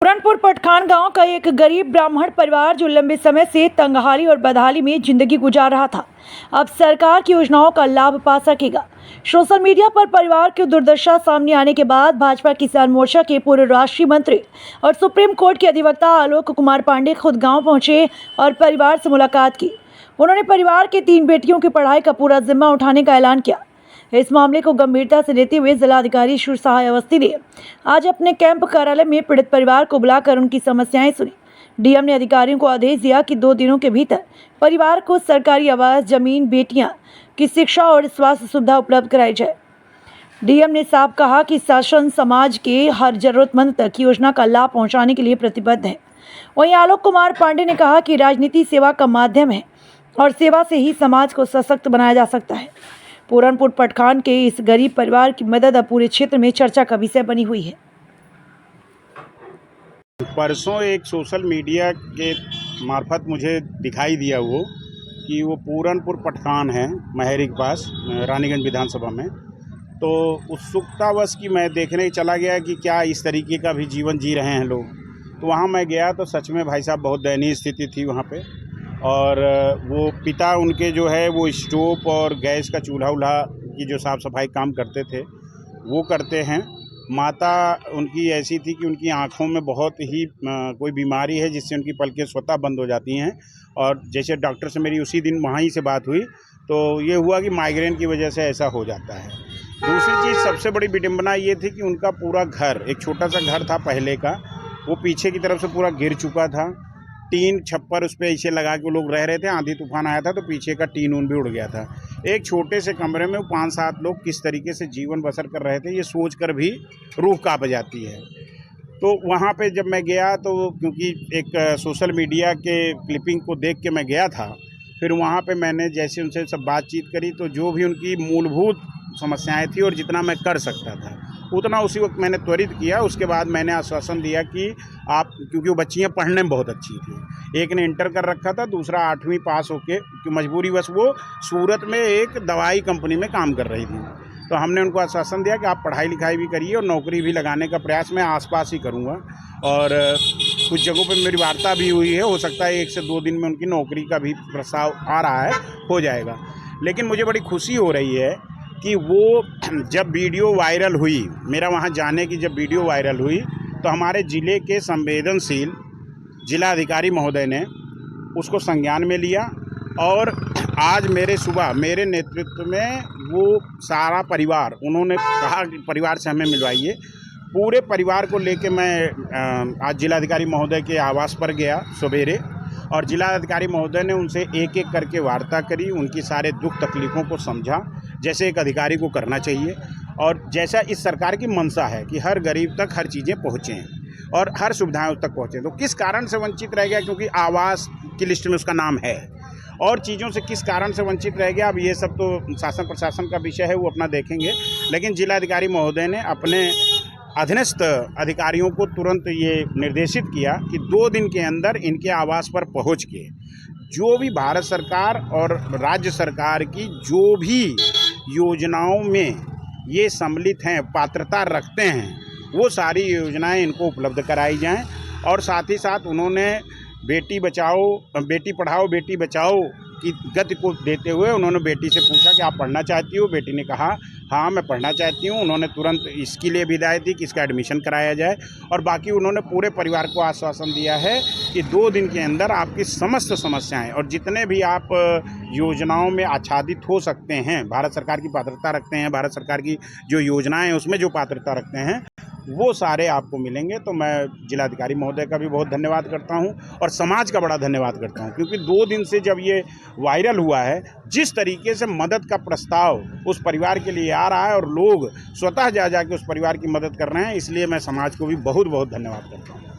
पूरनपुर पटखान गांव का एक गरीब ब्राह्मण परिवार जो लंबे समय से तंगहाली और बदहाली में जिंदगी गुजार रहा था, अब सरकार की योजनाओं का लाभ पा सकेगा। सोशल मीडिया पर परिवार की दुर्दशा सामने आने के बाद भाजपा किसान मोर्चा के पूर्व राष्ट्रीय मंत्री और सुप्रीम कोर्ट के अधिवक्ता आलोक कुमार पांडे खुद गाँव पहुंचे और परिवार से मुलाकात की। उन्होंने परिवार के 3 बेटियों की पढ़ाई का पूरा जिम्मा उठाने का ऐलान किया। इस मामले को गंभीरता से लेते हुए जिलाधिकारी शिव सहाय अवस्थी ने आज अपने कैंप कार्यालय में पीड़ित परिवार को बुलाकर उनकी समस्याएं सुनी। डीएम ने अधिकारियों को आदेश दिया कि 2 दिनों के भीतर परिवार को सरकारी आवास, जमीन, बेटियां की शिक्षा और स्वास्थ्य सुविधा उपलब्ध कराई जाए। डीएम ने साफ कहा कि शासन समाज के हर जरूरतमंद तक योजना का लाभ पहुँचाने के लिए प्रतिबद्ध है। वहीं आलोक कुमार पांडे ने कहा कि राजनीति सेवा का माध्यम है और सेवा से ही समाज को सशक्त बनाया जा सकता है। पूरनपुर पटखान के इस गरीब परिवार की मदद अब पूरे क्षेत्र में चर्चा का विषय बनी हुई है। परसों एक सोशल मीडिया के मार्फत मुझे दिखाई दिया वो कि वो पूरनपुर पटखान है महरी के पास रानीगंज विधानसभा में। तो उत्सुकतावश की मैं देखने चला गया कि क्या इस तरीके का भी जीवन जी रहे हैं लोग। तो वहाँ मैं गया तो सच में भाई साहब बहुत दयनीय स्थिति थी वहाँ पे। और वो पिता उनके जो है वो स्टोव और गैस का चूल्हा की जो साफ़ सफाई काम करते थे वो करते हैं। माता उनकी ऐसी थी कि उनकी आँखों में बहुत ही कोई बीमारी है जिससे उनकी पलकें स्वतः बंद हो जाती हैं। और जैसे डॉक्टर से मेरी उसी दिन वहीं से बात हुई तो ये हुआ कि माइग्रेन की वजह से ऐसा हो जाता है। दूसरी चीज़ सबसे बड़ी विडंबना ये थी कि उनका पूरा घर, एक छोटा सा घर था पहले का, वो पीछे की तरफ से पूरा गिर चुका था। टीन छप्पर उस पर ऐसे लगा के लोग रह रहे थे। आंधी तूफान आया था तो पीछे का टीन भी उड़ गया था। एक छोटे से कमरे में 5-7 लोग किस तरीके से जीवन बसर कर रहे थे ये सोचकर भी रूह कांप जाती है। तो वहाँ पे जब मैं गया तो क्योंकि एक सोशल मीडिया के क्लिपिंग को देख के मैं गया था, फिर वहाँ पे मैंने जैसे उनसे सब बातचीत करी तो जो भी उनकी मूलभूत समस्याएं थी और जितना मैं कर सकता था उतना उसी वक्त मैंने त्वरित किया। उसके बाद मैंने आश्वासन दिया कि आप, क्योंकि वो बच्चियाँ पढ़ने में बहुत अच्छी थी, एक ने इंटर कर रखा था, दूसरा 8वीं पास होके मजबूरीवश वो सूरत में एक दवाई कंपनी में काम कर रही थी। तो हमने उनको आश्वासन दिया कि आप पढ़ाई लिखाई भी करिए और नौकरी भी लगाने का प्रयास मैं आसपास ही करूँगा। और कुछ जगहों पे मेरी वार्ता भी हुई है, हो सकता है 1 से 2 दिन में उनकी नौकरी का भी प्रस्ताव आ रहा है, हो जाएगा। लेकिन मुझे बड़ी खुशी हो रही है कि वो जब वीडियो वायरल हुई, मेरा वहाँ जाने की जब वीडियो वायरल हुई तो हमारे ज़िले के संवेदनशील जिलाधिकारी महोदय ने उसको संज्ञान में लिया। और आज सुबह मेरे नेतृत्व में वो सारा परिवार, उन्होंने कहा कि परिवार से हमें मिलवाइए। पूरे परिवार को लेके मैं आज जिलाधिकारी महोदय के आवास पर गया सवेरे, और जिलाधिकारी महोदय ने उनसे एक-एक करके वार्ता करी, उनकी सारे दुख तकलीफ़ों को समझा जैसे एक अधिकारी को करना चाहिए, और जैसा इस सरकार की मंशा है कि हर गरीब तक हर चीज़ें पहुँचें और हर सुविधाएं उस तक पहुँचें। तो किस कारण से वंचित रह गया, क्योंकि आवास की लिस्ट में उसका नाम है, और चीज़ों से किस कारण से वंचित रह गया, अब ये सब तो शासन प्रशासन का विषय है, वो अपना देखेंगे। लेकिन जिलाधिकारी महोदय ने अपने अधीनस्थ अधिकारियों को तुरंत ये निर्देशित किया कि 2 दिन के अंदर इनके आवास पर पहुंच के जो भी भारत सरकार और राज्य सरकार की जो भी योजनाओं में ये सम्मिलित हैं, पात्रता रखते हैं, वो सारी योजनाएं इनको उपलब्ध कराई जाएं। और साथ ही साथ उन्होंने बेटी पढ़ाओ बेटी बचाओ की गति को देते हुए उन्होंने बेटी से पूछा कि आप पढ़ना चाहती हो? बेटी ने कहा हाँ मैं पढ़ना चाहती हूँ। उन्होंने तुरंत इसके लिए भी हिदायत दी कि इसका एडमिशन कराया जाए। और बाकी उन्होंने पूरे परिवार को आश्वासन दिया है कि 2 दिन के अंदर आपकी समस्त समस्याएं और जितने भी आप योजनाओं में आच्छादित हो सकते हैं, भारत सरकार की पात्रता रखते हैं, भारत सरकार की जो योजनाएं हैं उसमें जो पात्रता रखते हैं, वो सारे आपको मिलेंगे। तो मैं जिलाधिकारी महोदय का भी बहुत धन्यवाद करता हूं और समाज का बड़ा धन्यवाद करता हूं, क्योंकि 2 दिन से जब ये वायरल हुआ है, जिस तरीके से मदद का प्रस्ताव उस परिवार के लिए आ रहा है और लोग स्वतः जा के उस परिवार की मदद कर रहे हैं, इसलिए मैं समाज को भी बहुत बहुत धन्यवाद करता हूं।